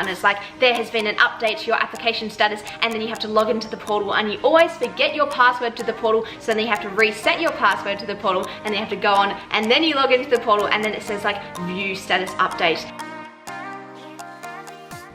and it's like, there has been an update to your application status, and then you have to log into the portal and you always forget your password to the portal, so then you have to reset your password to the portal, and then you have to go on and then you log into the portal, and then it says like view status update.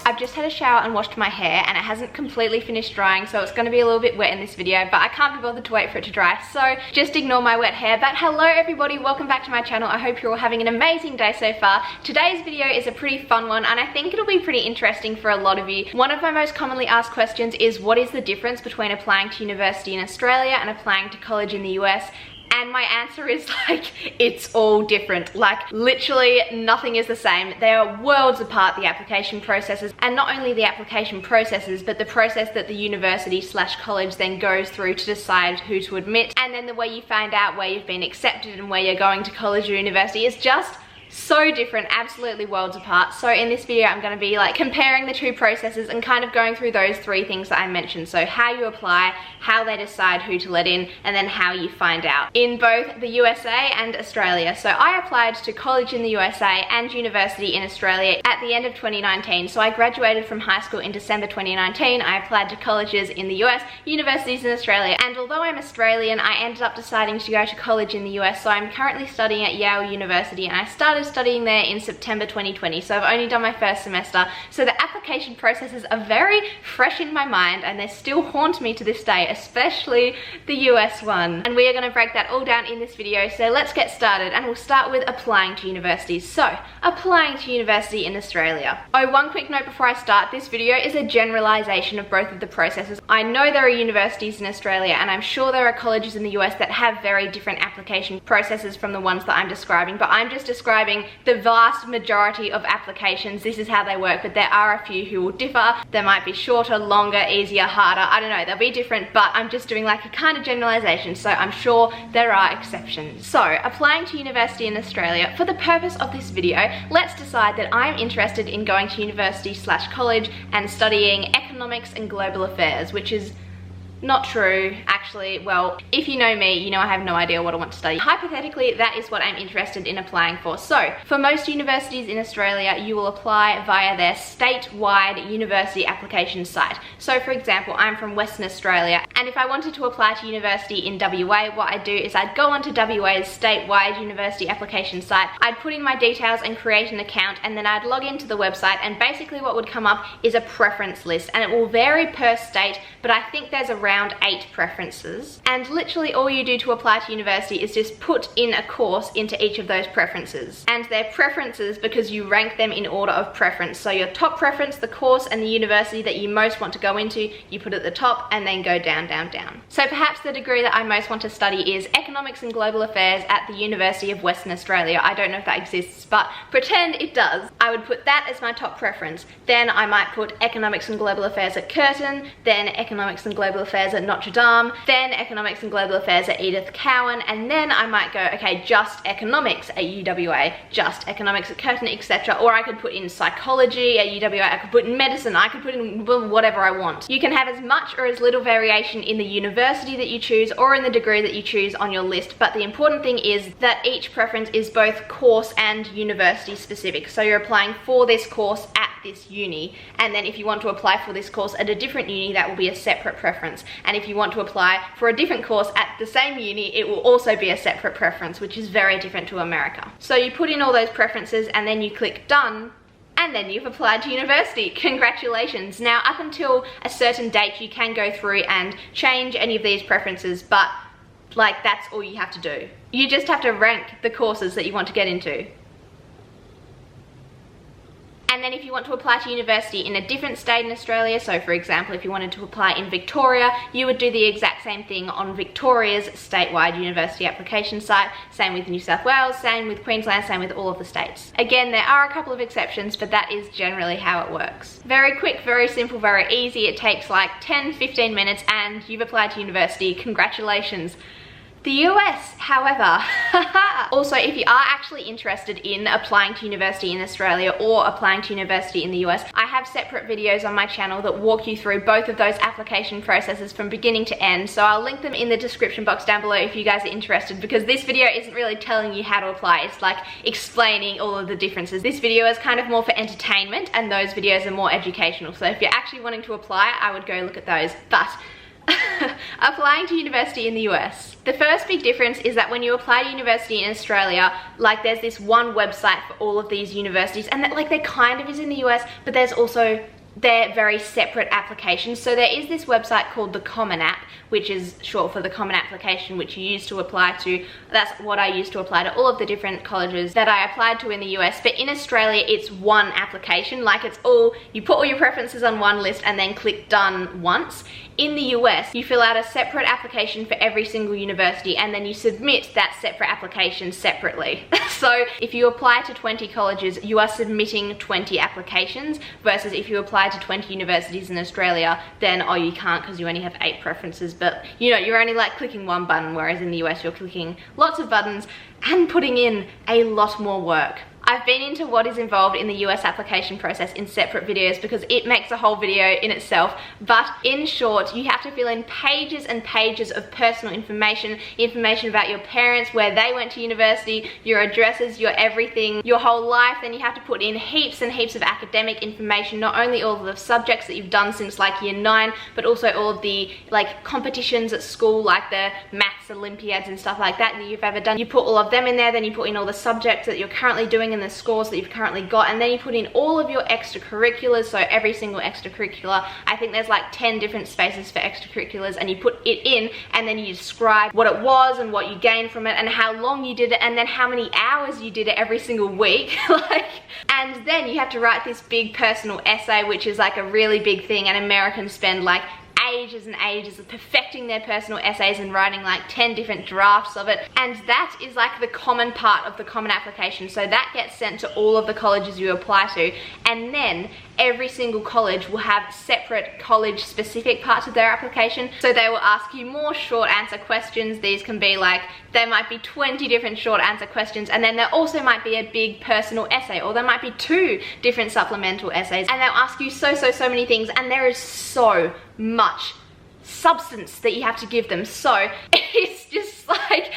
I've just had a shower and washed my hair, and it hasn't completely finished drying, so it's going to be a little bit wet in this video, but I can't be bothered to wait for it to dry, so just ignore my wet hair. But hello everybody, welcome back to my channel. I hope you're all having an amazing day so far. Today's video is a pretty fun one, and I think it'll be pretty interesting for a lot of you. One of my most commonly asked questions is, what is the difference between applying to university in Australia and applying to college in the US? And my answer is like, it's all different. Like literally nothing is the same. They are worlds apart, the application processes, and not only the application processes, but the process that the university / college then goes through to decide who to admit, and then the way you find out where you've been accepted and where you're going to college or university is just so different, absolutely worlds apart. So in this video I'm going to be like comparing the two processes and kind of going through those three things that I mentioned. So how you apply, how they decide who to let in, and then how you find out in both the USA and Australia. So I applied to college in the USA and university in Australia at the end of 2019. So I graduated from high school in December 2019. I applied to colleges in the US, universities in Australia, and although I'm Australian, I ended up deciding to go to college in the US. So I'm currently studying at Yale University, and I started studying there in September 2020, so I've only done my first semester. So the application processes are very fresh in my mind, and they still haunt me to this day, especially the US one. And we are going to break that all down in this video, so let's get started, and we'll start with applying to universities. So applying to university in Australia. Oh, one quick note before I start, this video is a generalization of both of the processes. I know there are universities in Australia, and I'm sure there are colleges in the US that have very different application processes from the ones that I'm describing, but I'm just describing the vast majority of applications. This is how they work, but there are a few who will differ. They might be shorter, longer, easier, harder, I don't know, they'll be different, but I'm just doing like a kind of generalization, so I'm sure there are exceptions. So applying to university in Australia, for the purpose of this video, let's decide that I'm interested in going to university / college and studying economics and global affairs, which is not true, actually. Well, if you know me, you know I have no idea what I want to study. Hypothetically, that is what I'm interested in applying for. So, for most universities in Australia, you will apply via their statewide university application site. So, for example, I'm from Western Australia, and if I wanted to apply to university in WA, what I'd do is I'd go onto WA's statewide university application site, I'd put in my details and create an account, and then I'd log into the website, and basically what would come up is a preference list, and it will vary per state, but I think there's around 8 preferences, and literally all you do to apply to university is just put in a course into each of those preferences, and they're preferences because you rank them in order of preference. So your top preference, the course and the university that you most want to go into, you put at the top and then go down, down, down. So perhaps the degree that I most want to study is economics and global affairs at the University of Western Australia. I don't know if that exists, but pretend it does. I would put that as my top preference. Then I might put economics and global affairs at Curtin, then economics and global affairs at Notre Dame, then economics and global affairs at Edith Cowan, and then I might go, okay, just economics at UWA, just economics at Curtin, etc. Or I could put in psychology at UWA, I could put in medicine, I could put in whatever I want. You can have as much or as little variation in the university that you choose or in the degree that you choose on your list, but the important thing is that each preference is both course and university specific. So you're applying for this course at this uni, and then if you want to apply for this course at a different uni, that will be a separate preference. And if you want to apply for a different course at the same uni, it will also be a separate preference, which is very different to America. So you put in all those preferences and then you click done, and then you've applied to university. Congratulations. Now, up until a certain date, you can go through and change any of these preferences, but like that's all you have to do. You just have to rank the courses that you want to get into. And then if you want to apply to university in a different state in Australia, so for example, if you wanted to apply in Victoria, you would do the exact same thing on Victoria's statewide university application site. Same with New South Wales, same with Queensland, same with all of the states. Again, there are a couple of exceptions, but that is generally how it works. Very quick, very simple, very easy. It takes like 10-15 minutes and you've applied to university. Congratulations. The US, however, also if you are actually interested in applying to university in Australia or applying to university in the US, I have separate videos on my channel that walk you through both of those application processes from beginning to end. So I'll link them in the description box down below if you guys are interested, because this video isn't really telling you how to apply, it's like explaining all of the differences. This video is kind of more for entertainment and those videos are more educational. So if you're actually wanting to apply, I would go look at those. But applying to university in the US. The first big difference is that when you apply to university in Australia, like there's this one website for all of these universities, and that like there kind of is in the US, but there's also they're very separate applications. So there is this website called the Common App, which is short for the Common Application, which you use to apply to. That's what I used to apply to all of the different colleges that I applied to in the US. But in Australia, it's one application. Like it's all, you put all your preferences on one list and then click done once. In the US, you fill out a separate application for every single university and then you submit that separate application separately. So if you apply to 20 colleges, you are submitting 20 applications, versus if you apply to 20 universities in Australia, then oh, you can't because you only have 8 preferences, but you know, you're only like clicking one button, whereas in the US you're clicking lots of buttons and putting in a lot more work. I've been into what is involved in the US application process in separate videos because it makes a whole video in itself, but in short, you have to fill in pages and pages of personal information about your parents, where they went to university, your addresses, your everything, your whole life. Then you have to put in heaps and heaps of academic information, not only all of the subjects that you've done since like year 9, but also all of the like competitions at school, like the maths Olympiads and stuff like that you've ever done. You put all of them in there, then you put in all the subjects that you're currently doing and the scores that you've currently got, and then you put in all of your extracurriculars. So every single extracurricular, I think there's like 10 different spaces for extracurriculars, and you put it in and then you describe what it was and what you gained from it and how long you did it and then how many hours you did it every single week. Like, and then you have to write this big personal essay, which is like a really big thing, and Americans spend like ages and ages of perfecting their personal essays and writing like 10 different drafts of it. And that is like the common part of the Common Application. So that gets sent to all of the colleges you apply to, and then every single college will have separate college specific parts of their application. So they will ask you more short answer questions. These can be like, there might be 20 different short answer questions, and then there also might be a big personal essay, or there might be 2 different supplemental essays, and they'll ask you so many things, and there is so much substance that you have to give them. So it's just like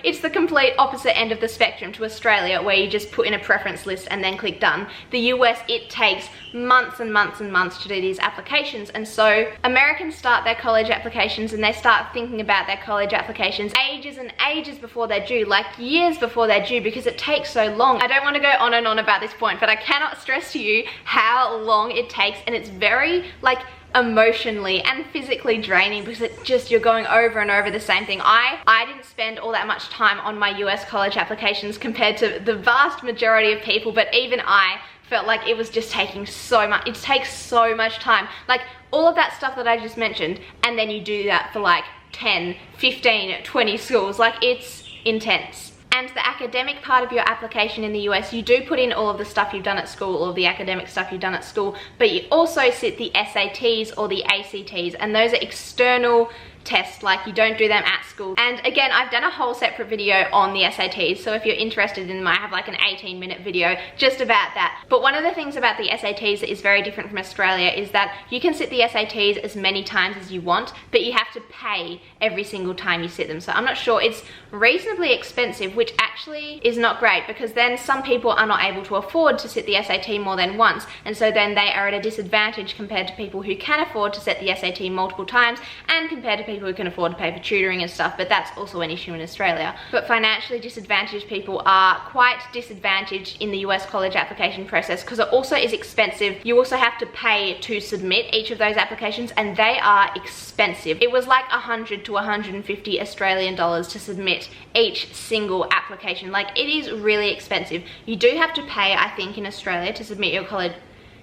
it's the complete opposite end of the spectrum to Australia, where you just put in a preference list and then click done. The US, it takes months and months and months to do these applications, and so Americans start their college applications and they start thinking about their college applications ages and ages before they're due, like years before they're due, because it takes so long. I don't want to go on and on about this point, but I cannot stress to you how long it takes, and it's very like emotionally and physically draining, because it just, you're going over and over the same thing. I didn't spend all that much time on my US college applications compared to the vast majority of people, but even I felt like it was just taking so much. It takes so much time, like all of that stuff that I just mentioned, and then you do that for like 10, 15, 20 schools. Like it's intense. And the academic part of your application in the US, you do put in all of the stuff you've done at school, all of the academic stuff you've done at school, but you also sit the SATs or the ACTs, and those are external tests, like you don't do them at school. And again, I've done a whole separate video on the SATs, so if you're interested in them, I have like an 18-minute video just about that. But one of the things about the SATs that is very different from Australia is that you can sit the SATs as many times as you want, but you have to pay every single time you sit them. So I'm not sure, it's reasonably expensive, which actually is not great, because then some people are not able to afford to sit the SAT more than once, and so then they are at a disadvantage compared to people who can afford to sit the SAT multiple times, and compared to people who can afford to pay for tutoring and stuff. But that's also an issue in Australia. But financially disadvantaged people are quite disadvantaged in the US college application process, because it also is expensive. You also have to pay to submit each of those applications, and they are expensive. It was like 100 to 150 Australian dollars to submit each single application. Like it is really expensive. You do have to pay, I think, in Australia to submit your college,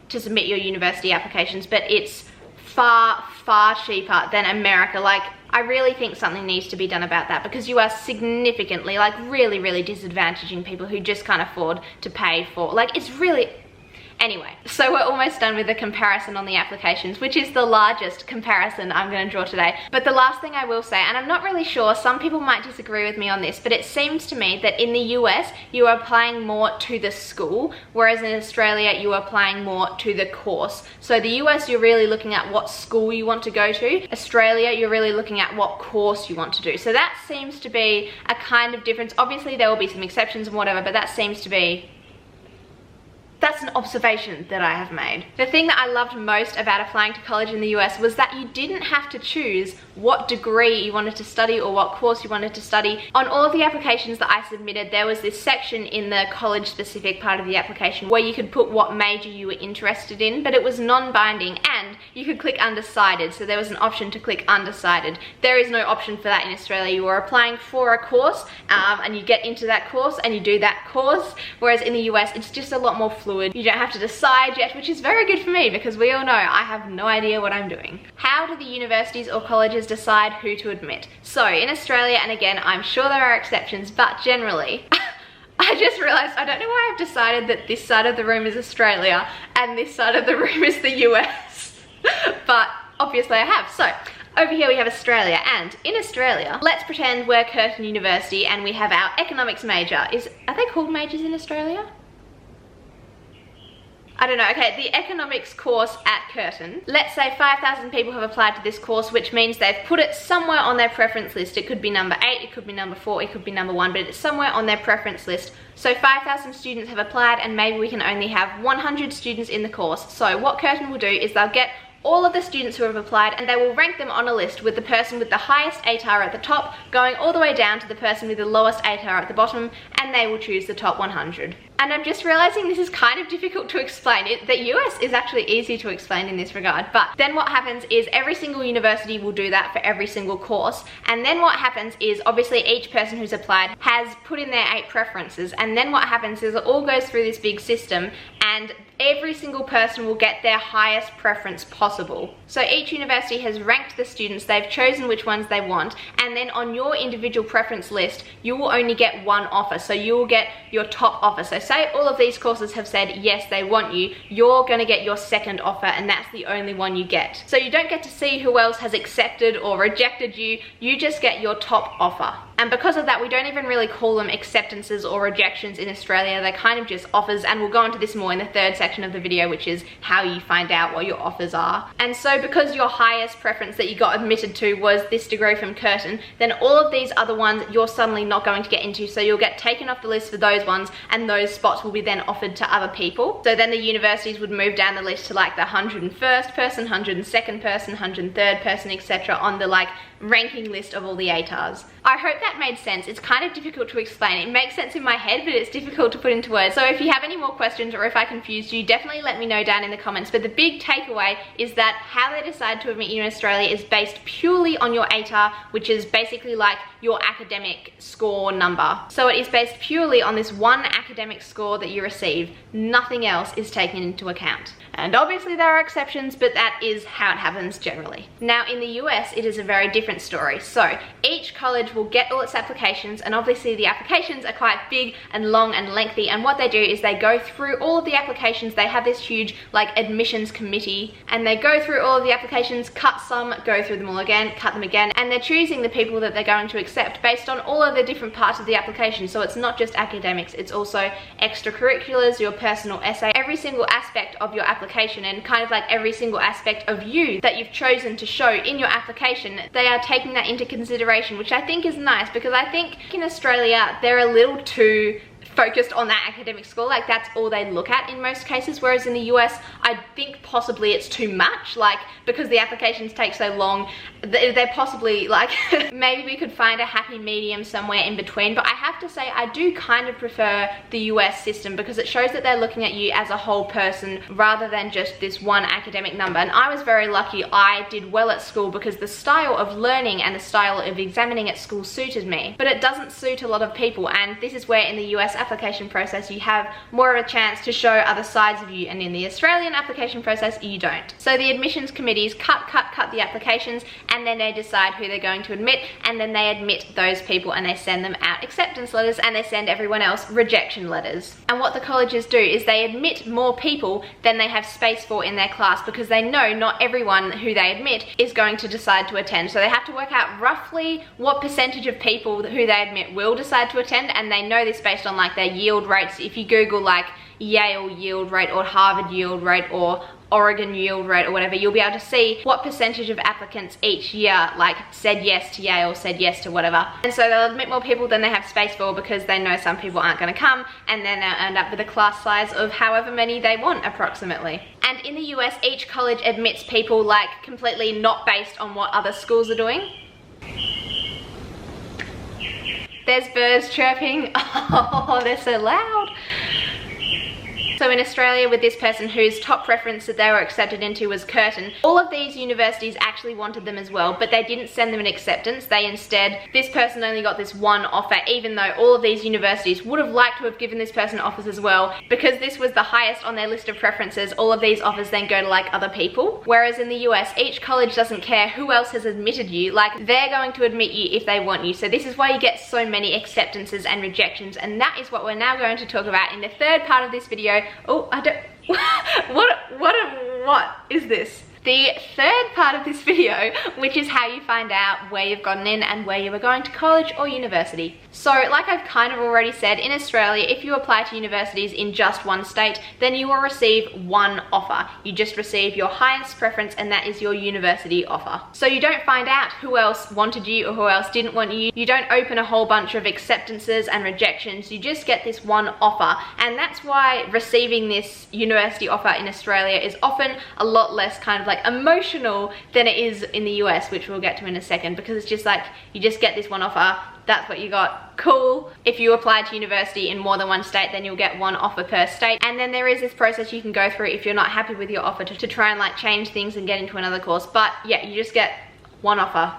to submit your university applications, but it's far cheaper than America. Like I really think something needs to be done about that, because you are significantly, like really disadvantaging people who just can't afford to pay for, like it's Anyway, so we're almost done with the comparison on the applications, which is the largest comparison I'm going to draw today. But the last thing I will say, and I'm not really sure, some people might disagree with me on this, but it seems to me that in the US, you are applying more to the school, whereas in Australia, you are applying more to the course. So the US, you're really looking at what school you want to go to. Australia, you're really looking at what course you want to do. So that seems to be a kind of difference. Obviously, there will be some exceptions and whatever, but that seems to be... that's an observation that I have made. The thing that I loved most about applying to college in the US was that you didn't have to choose what degree you wanted to study or what course you wanted to study. On all of the applications that I submitted, there was this section in the college-specific part of the application where you could put what major you were interested in, but it was non-binding, and you could click undecided, so there was an option to click undecided. There is no option for that in Australia. You are applying for a course, and you get into that course and you do that course, whereas in the US, it's just a lot more fluid. You don't have to decide yet, which is very good for me because we all know I have no idea what I'm doing. How do the universities or colleges decide who to admit? So in Australia, and again, I'm sure there are exceptions, but generally, I just realized, I don't know why I've decided that this side of the room is Australia and this side of the room is the US, but obviously I have. So over here we have Australia, and in Australia, let's pretend we're Curtin University and we have our economics major. Are they called majors in Australia? I don't know. Okay, the economics course at Curtin. Let's say 5,000 people have applied to this course, which means they've put it somewhere on their preference list. It could be number 8, it could be number 4, it could be number 1, but it's somewhere on their preference list. So 5,000 students have applied, and maybe we can only have 100 students in the course. So what Curtin will do is they'll get all of the students who have applied, and they will rank them on a list with the person with the highest ATAR at the top going all the way down to the person with the lowest ATAR at the bottom, and they will choose the top 100. And I'm just realizing this is kind of difficult to explain. The US is actually easy to explain in this regard, but then what happens is every single university will do that for every single course, and then what happens is obviously each person who's applied has put in their 8 preferences, and then what happens is it all goes through this big system, and every single person will get their highest preference possible. So each university has ranked the students, they've chosen which ones they want, and then on your individual preference list, you will only get one offer. So you will get your top offer. So say all of these courses have said, yes, they want you, you're gonna get your second offer, and that's the only one you get. So you don't get to see who else has accepted or rejected you, you just get your top offer. And because of that, we don't even really call them acceptances or rejections in Australia. They're kind of just offers, and we'll go into this more in the third section of the video, which is how you find out what your offers are. And so because your highest preference that you got admitted to was this degree from Curtin, then all of these other ones you're suddenly not going to get into, so you'll get taken off the list for those ones, and those spots will be then offered to other people. So then the universities would move down the list to like the 101st person, 102nd person, 103rd person, etc. on the like ranking list of all the ATARs. I hope that made sense. It's kind of difficult to explain. It makes sense in my head, but it's difficult to put into words. So if you have any more questions or if I confused you, definitely let me know down in the comments. But the big takeaway is that how they decide to admit you in Australia is based purely on your ATAR, which is basically like your academic score number. So it is based purely on this one academic score that you receive. Nothing else is taken into account. And obviously there are exceptions, but that is how it happens generally. Now in the US, it is a very different story. So each college will get all its applications, and obviously the applications are quite big and long and lengthy, and what they do is they go through all of the applications. They have this huge like admissions committee, and they go through all of the applications, cut some, go through them all again, cut them again, and they're choosing the people that they're going to accept based on all of the different parts of the application. So it's not just academics, it's also extracurriculars, your personal essay, every single aspect of your application, and kind of like every single aspect of you that you've chosen to show in your application. They are taking that into consideration, which I think is nice, because I think in Australia they're a little too focused on that academic score. Like that's all they look at in most cases, whereas in the US I think possibly it's too much, like because the applications take so long, they're possibly like maybe we could find a happy medium somewhere in between. But I have to say I do kind of prefer the US system, because it shows that they're looking at you as a whole person rather than just this one academic number. And I was very lucky I did well at school, because the style of learning and the style of examining at school suited me, but it doesn't suit a lot of people. And this is where in the US application process, you have more of a chance to show other sides of you, and in the Australian application process, you don't. So the admissions committees cut the applications, and then they decide who they're going to admit, and then they admit those people and they send them out acceptance letters, and they send everyone else rejection letters. And what the colleges do is they admit more people than they have space for in their class, because they know not everyone who they admit is going to decide to attend. So they have to work out roughly what percentage of people who they admit will decide to attend, and they know this based on like their yield rates. If you Google like Yale yield rate or Harvard yield rate or Oregon yield rate or whatever, you'll be able to see what percentage of applicants each year like said yes to Yale, said yes to whatever. And so they'll admit more people than they have space for, because they know some people aren't going to come, and then they'll end up with a class size of however many they want approximately. And in the US, each college admits people like completely not based on what other schools are doing. There's birds chirping. Oh, they're so loud. So in Australia, with this person whose top preference that they were accepted into was Curtin, all of these universities actually wanted them as well, but they didn't send them an acceptance. They instead, this person only got this one offer, even though all of these universities would have liked to have given this person offers as well. Because this was the highest on their list of preferences, all of these offers then go to like other people. Whereas in the US, each college doesn't care who else has admitted you, like they're going to admit you if they want you. So this is why you get so many acceptances and rejections, and that is what we're now going to talk about in the third part of this video. Oh, I don't, what is this? The third part of this video, which is how you find out where you've gotten in and where you are going to college or university. So like I've kind of already said, in Australia, if you apply to universities in just one state, then you will receive one offer. You just receive your highest preference, and that is your university offer. So you don't find out who else wanted you or who else didn't want you. You don't open a whole bunch of acceptances and rejections. You just get this one offer. And that's why receiving this university offer in Australia is often a lot less kind of like emotional than it is in the US, which we'll get to in a second, because it's just like you just get this one offer, that's what you got, cool. If you apply to university in more than one state, then you'll get one offer per state, and then there is this process you can go through if you're not happy with your offer to try and like change things and get into another course. But yeah, you just get one offer,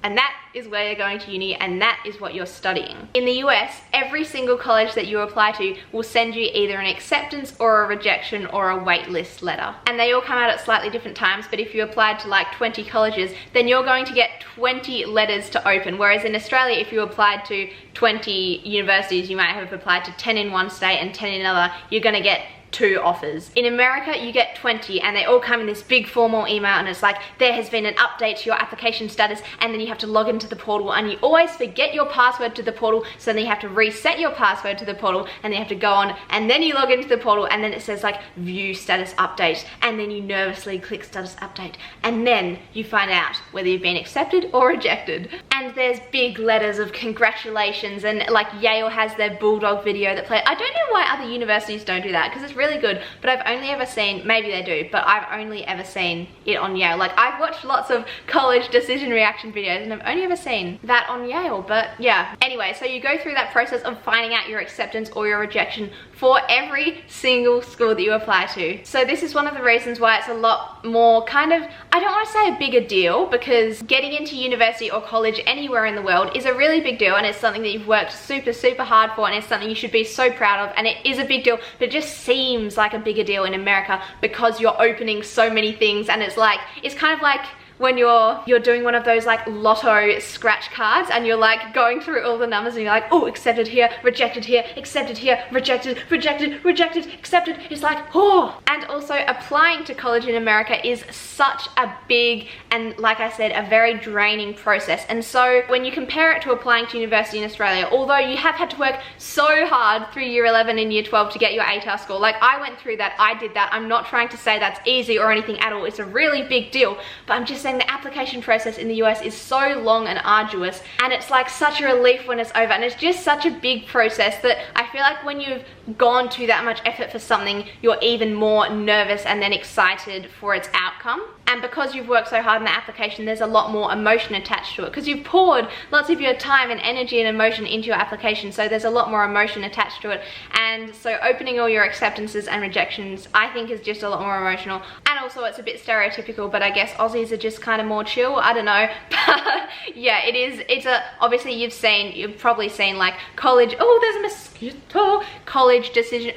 and that is where you're going to uni, and that is what you're studying. In the US, every single college that you apply to will send you either an acceptance or a rejection or a waitlist letter. And they all come out at slightly different times, but if you applied to like 20 colleges, then you're going to get 20 letters to open. Whereas in Australia, if you applied to 20 universities, you might have applied to 10 in one state and 10 in another, you're gonna get 2 offers. In America, you get 20, and they all come in this big formal email, and it's like, there has been an update to your application status, and then you have to log into the portal, and you always forget your password to the portal, so then you have to reset your password to the portal, and then you have to go on, and then you log into the portal, and then it says like view status update, and then you nervously click status update, and then you find out whether you've been accepted or rejected. And there's big letters of congratulations, and like Yale has their bulldog video that play. I don't know why other universities don't do that, because it's really good, but I've only ever seen, maybe they do, but I've only ever seen it on Yale. Like I've watched lots of college decision reaction videos, and I've only ever seen that on Yale. But yeah, anyway, so you go through that process of finding out your acceptance or your rejection for every single school that you apply to. So this is one of the reasons why it's a lot more kind of, I don't want to say a bigger deal, because getting into university or college anywhere in the world is a really big deal, and it's something that you've worked super hard for, and it's something you should be so proud of, and it is a big deal, but it just seems like a bigger deal in America because you're opening so many things, and it's like, it's kind of like when you're doing one of those like lotto scratch cards, and you're like going through all the numbers, and you're like, oh, accepted here, rejected here, accepted here, rejected, accepted. It's like, oh. And also, applying to college in America is such a big and, like I said, a very draining process. And so when you compare it to applying to university in Australia, although you have had to work so hard through year 11 and year 12 to get your ATAR score, like I went through that, I did that. I'm not trying to say that's easy or anything at all. It's a really big deal, but I'm just saying the application process in the US is so long and arduous, and it's like such a relief when it's over, and it's just such a big process that I feel like when you've gone to that much effort for something, you're even more nervous and and then excited for its outcome. And because you've worked so hard in the application, there's a lot more emotion attached to it because you've poured lots of your time and energy and emotion into your application, so there's a lot more emotion attached to it. And so opening all your acceptances and rejections, I think, is just a lot more emotional. And also it's a bit stereotypical, but I guess Aussies are just kind of more chill, I don't know. But yeah, obviously you've probably seen like college, oh there's a mosquito, college decision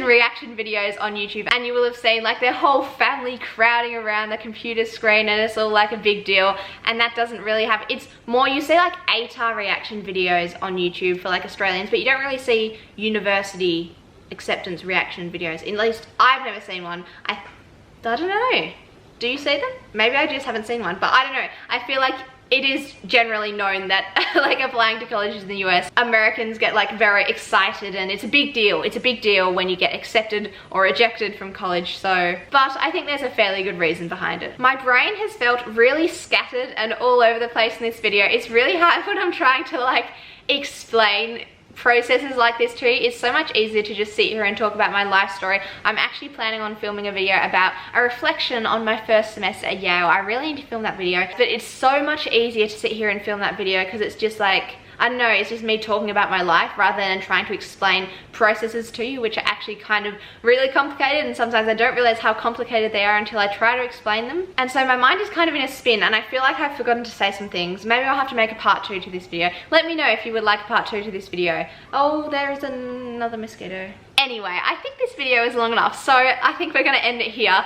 reaction videos on YouTube, and you will have seen like their whole family crowding around the computer screen and it's all like a big deal, and that doesn't really have, it's more, you see like ATAR reaction videos on YouTube for like Australians, but you don't really see university acceptance reaction videos. At least I've never seen one. I don't know, do you see them? Maybe I just haven't seen one, but I don't know. I feel like it is generally known that like applying to colleges in the US, Americans get like very excited, and it's a big deal. It's a big deal when you get accepted or rejected from college, so. But I think there's a fairly good reason behind it. My brain has felt really scattered and all over the place in this video. It's really hard when I'm trying to like explain processes like this to you. It's so much easier to just sit here and talk about my life story. I'm actually planning on filming a video about a reflection on my first semester at Yale. I really need to film that video, but it's so much easier to sit here and film that video because it's just like, I don't know, it's just me talking about my life rather than trying to explain processes to you, which are actually kind of really complicated, and sometimes I don't realize how complicated they are until I try to explain them. And so my mind is kind of in a spin, and I feel like I've forgotten to say some things. Maybe I'll have to make a part 2 to this video. Let me know if you would like a part 2 to this video. Oh, there is another mosquito. Anyway, I think this video is long enough, so I think we're going to end it here.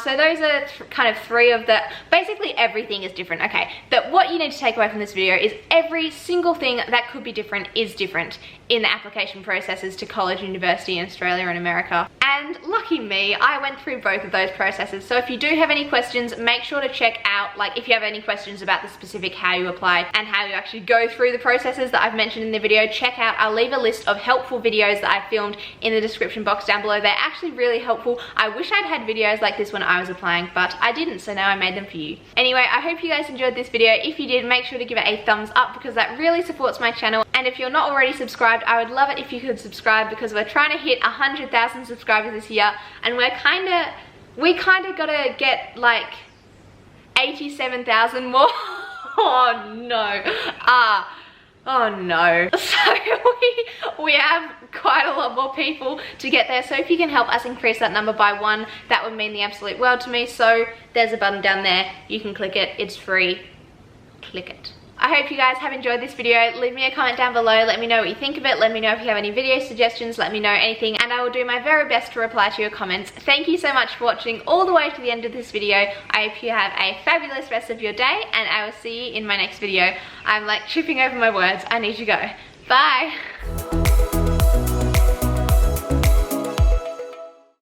So those are kind of 3 of the, basically everything is different. Okay, that what you need to take away from this video is every single thing that could be different is different in the application processes to college, university in Australia and America. And lucky me, I went through both of those processes. So if you do have any questions, make sure to check out, like if you have any questions about the specific how you apply and how you actually go through the processes that I've mentioned in the video, check out, I'll leave a list of helpful videos that I filmed in the description box down below. They're actually really helpful. I wish I'd had videos like this when I was applying, but I didn't, so now I made them for you. Anyway, I hope you guys enjoyed this video. If you did, make sure to give it a thumbs up because that really supports my channel. And if you're not already subscribed, I would love it if you could subscribe because we're trying to hit 100,000 subscribers this year, and we kind of gotta get like 87,000 more. Oh no. Oh no. So we have quite a lot more people to get there, so if you can help us increase that number by 1, that would mean the absolute world to me. So there's a button down there, you can click it, it's free, click it. I hope you guys have enjoyed this video. Leave me a comment down below, let me know what you think of it, let me know if you have any video suggestions, let me know anything, and I will do my very best to reply to your comments. Thank you so much for watching all the way to the end of this video. I hope you have a fabulous rest of your day, and I will see you in my next video. I'm like tripping over my words, I need to go. Bye!